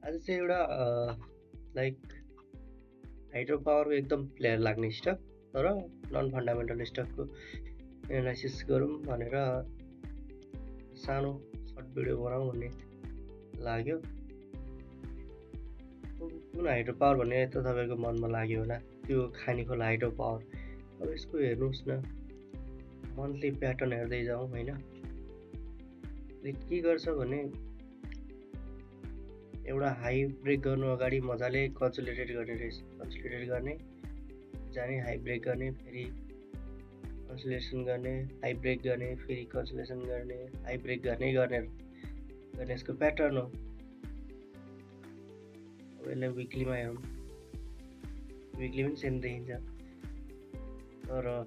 आज चाहिँ एउटा लाइक हाइड्रो पावरको एकदम प्लेयर लाग्ने स्टक तर नन फन्डामेन्टल स्टकको एनालाइसिस गरौँ भनेर सानो सर्ट भिडियो बनाऊँ भन्ने लाग्यो। कुन हाइड्रो पावर भन्ने त तपाईँको मनमा लाग्यो होला, त्यो खानीखोला हाइड्रो पावर। अब यसको हेर्नुहोस् न, मन्थली प्याटर्न हेर्दै जाउँ होइन। के गर्छ भने एउटा हाई ब्रेक गर्नु अगाडि मजाले कन्सोलिडेट गर्ने रहेछ, कन्सोलिडेट गर्ने जाने, हाई ब्रेक गर्ने, फेरि कन्सोलिडेसन गर्ने, हाई ब्रेक गर्ने, फेरि कन्सोलिडेसन गर्ने, हाई ब्रेक गर्ने यसको प्याटर्न हो। अब यसलाई विकलीमा हेरौँ, विकली पनि सेम देखिन्छ, तर अब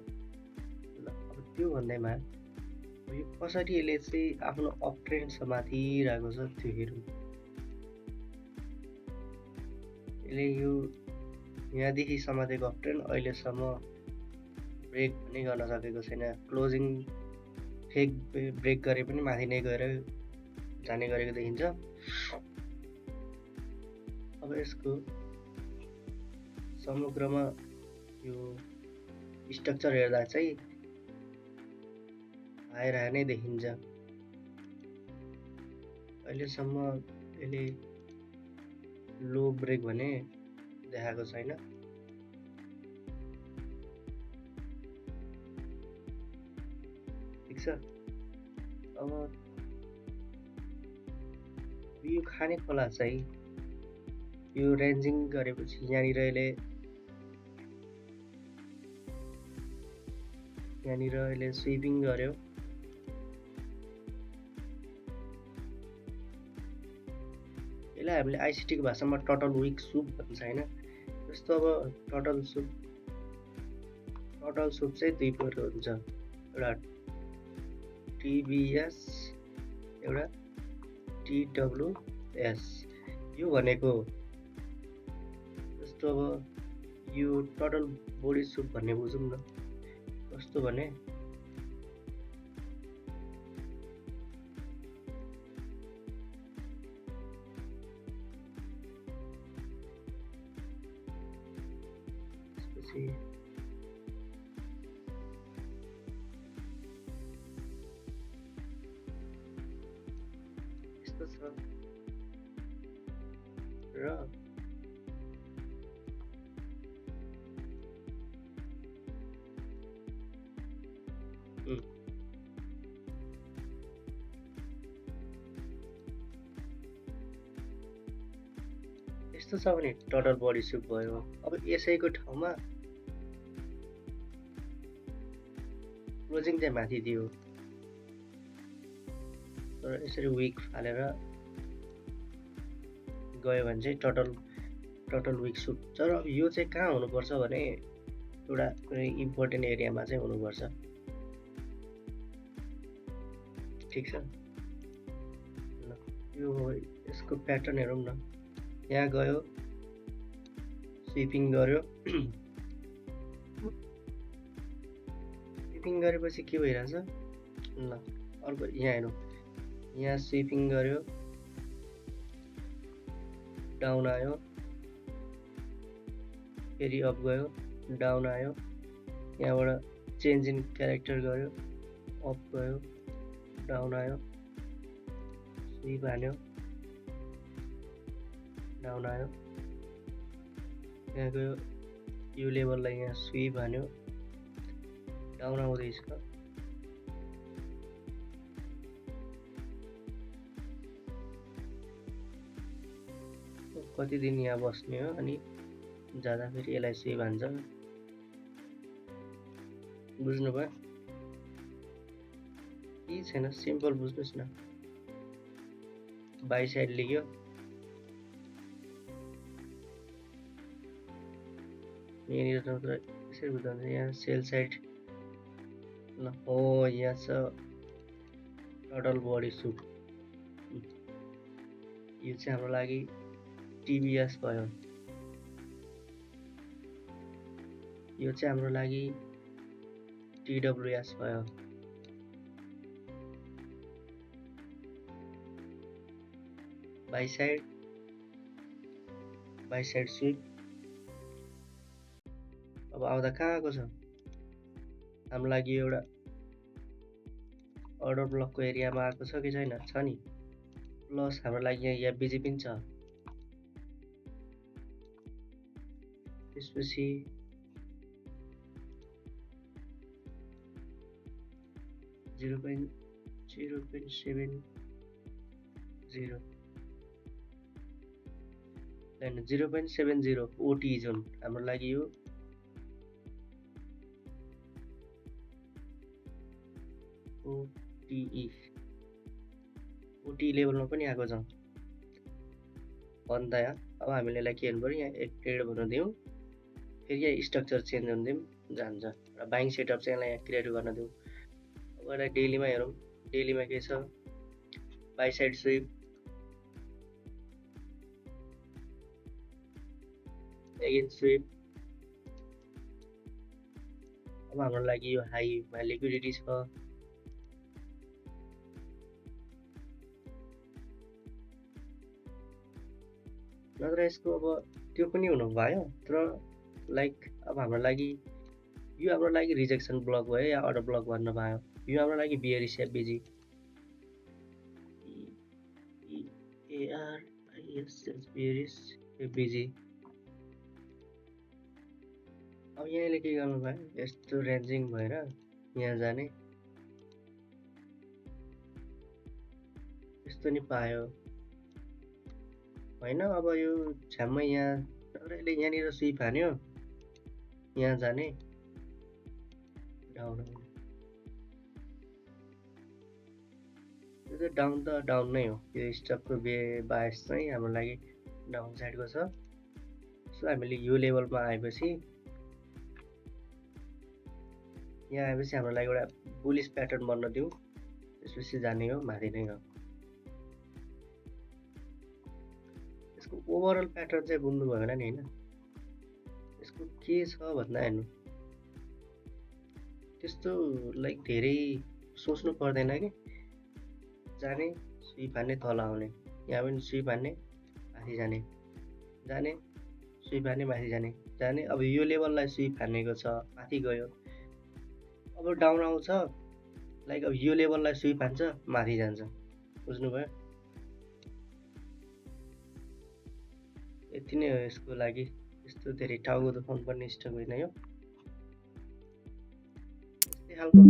त्यो भन्दैमा यो कसरी यसले चाहिँ आफ्नो अप ट्रेन्ड समातिरहेको छ त्यो हेरौँ। यसले यो यहाँदेखि समातेको अप ट्रेन्ड अहिलेसम्म ब्रेक पनि गर्न सकेको छैन। क्लोजिङ फेक ब्रेक गरे पनि माथि नै गएर जाने गरेको देखिन्छ। अब यसको समग्रमा यो स्ट्रक्चर हेर्दा चाहिँ आएर नै देखिन्छ। अहिलेसम्म यसले लो ब्रेक भने देखाएको छैन। ठिक छ। अब यो खाने खोला चाहिँ यो रेन्जिङ गरेपछि यहाँनिर यसले स्विपिङ गर्यो। यसलाई हामीले आइसिटीको भाषामा टटल विक सुप भन्छ होइन। जस्तो अब टटल सुप चाहिँ दुई प्रकारको हुन्छ, एउटा टिबिएस एउटा टिडब्लुएस। यो भनेको जस्तो अब यो टटल बडी सुप भन्ने बुझौँ न। कस्तो भने त्यसपछि यस्तो छ र यस्तो छ भने टटल बडी सुप भयो। अब यसैको ठाउँमा क्लोजिङ चाहिँ माथि दियो, तर यसरी विक फालेर गयो भने चाहिँ टटल विक सुप। तर यो चाहिँ कहाँ हुनुपर्छ भने एउटा कुनै इम्पोर्टेन्ट एरियामा चाहिँ हुनुपर्छ। ठिक छ। यो यसको प्याटर्न हेरौँ न। यहाँ गयो, स्विपिङ गर्यो, स्विपिङ गरेपछि के भइरहेछ ल अर्को यहाँ हेरौँ। यहाँ स्विपिङ गर्यो, डाउन आयो, फेरि अप गयो, डाउन आयो, यहाँबाट चेन्ज इन क्यारेक्टर गर्यो, अप गयो, डाउन आयो, स्विप हान्यो, डाउन आयो, यहाँ गयो, यो लेभललाई यहाँ स्विप हान्यो, डाउन आउँदैछ। कति दिन यहाँ बस्ने हो, अनि जाँदा फेरि यसलाई स्विप हान्छ। बुझ्नुभयो? केही छैन, सिम्पल बुझ्नुहोस् न। बाई साइड लिग्यो, यहाँनिर नत्र यसरी बुझ्दा हुन्छ। यहाँ सेल साइड ल हो, यहाँ छ टटल बडी सुप। यो चाहिँ हाम्रो लागि टिबिएस भयो, यो चाहिँ हाम्रो लागि टिडब्लुएस भयो। By side by side sweep. अब आउँदा कहाँ आएको छ हाम्रो लागि एउटा अर्डर ब्लकको एरियामा आएको छ कि छैन? छ नि। प्लस हाम्रो लागि यहाँ एफबिजी पनि छ। त्यसपछि 0.0.70 होइन 0.70 ओटी जोन हाम्रो लागि यो ओटी लेभलमा पनि आएको छ भन्दा। अब हामीले यसलाई के गर्नु पर्यो, यहाँ एक ट्रेड भन्न दिउँ, फेरि यहाँ स्ट्रक्चर चेन्ज हुन दिउँ, जान्छ र बाइङ सेटअप चाहिँ यसलाई यहाँ क्रिएट गर्न दिउँ। अब यसलाई डेलीमा हेरौँ, डेलीमा के छ, by side sweep, again sweep. अब हाम्रो लागि यो हाईमा लिक्विडिटी छ। नत्र यसको अब त्यो पनि हुनु भयो, तर लाइक अब हाम्रो लागि यो हाम्रो लागि रिजेक्सन ब्लक भयो या अर्डर ब्लक भन्न पायो। यो हाम्रो लागि बियरिस एफबिजी बियरिस एफबिजी। अब यहाँले के गर्नु भयो, यस्तो रेन्जिङ भएर यहाँ जाने यस्तो नि पायो होइन। अब यो छ्याम्मै यहाँ यसले यहाँनिर स्विप हान्यो, यहाँ जाने डाउन। यो चाहिँ डाउन त डाउन नै हो। यो स्टकको बायस चाहिँ हाम्रो लागि डाउन साइडको छ। सो हामीले यो लेभलमा आएपछि यहाँ आएपछि हाम्रो लागि एउटा बुलिस प्याटर्न बन्न दिउँ, त्यसपछि जाने हो माथि नै हो। यसको ओभरअल प्याटर्न चाहिँ बुझ्नु भयो होला नि होइन। यसको के छ भन्दा हेर्नु, त्यस्तो लाइक धेरै सोच्नु पर्दैन कि। जाने स्विप हान्ने तल आउने, यहाँ पनि स्विप हान्ने माथि जाने, जाने स्विप हान्ने माथि जाने, जाने। अब यो लेभललाई स्विप हान्नेको छ, माथि गयो। अब डाउन आउँछ, लाइक अब यो लेभललाई स्विप हान्छ, माथि जान्छ। बुझ्नुभयो? यति नै हो यसको लागि। यस्तो धेरै टाउको दुखाउनु पर्ने स्टक होइन यो। यस्तै खालको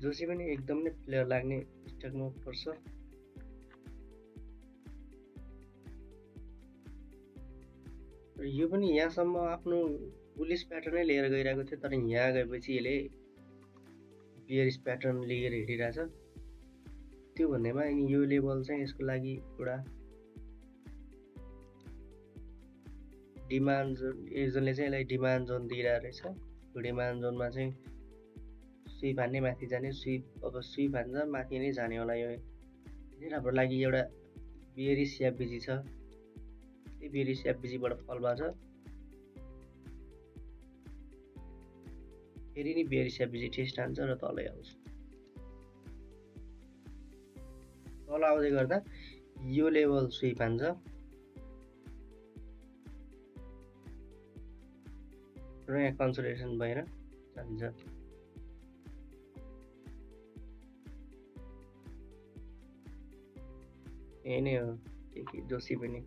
जोसी पनि एकदम नै प्लेयर लाग्ने स्टकमा पर्छ। यो पनि यहाँसम्म आफ्नो बुलिस प्याटर्नै लिएर गइरहेको थियो, तर यहाँ गएपछि यसले बियरिस प्याटर्न लिएर हिँडिरहेछ। त्यो भन्दैमा अनि यो लेभल चाहिँ यसको लागि एउटा डिमान्ड जोन, एजनले चाहिँ यसलाई डिमान्ड जोन दिइरहेको रहेछ। यो डिमान्ड जोनमा चाहिँ स्विप हान्ने माथि जाने, स्विप अब स्विप हान्छ माथि नै जाने होला। यो हाम्रो लागि एउटा बियरिस एफबिजी छ, त्यो बियरिस एफबिजीबाट फल भएको छ। फेरि नि बियरिस एफबिजी टेस्ट हान्छ र तलै आउँछ। तल आउँदै गर्दा यो लेभल स्विप हान्छ र यहाँ कन्सोलिडेसन भएर जान्छ। यही नै हो के जोसी पनि।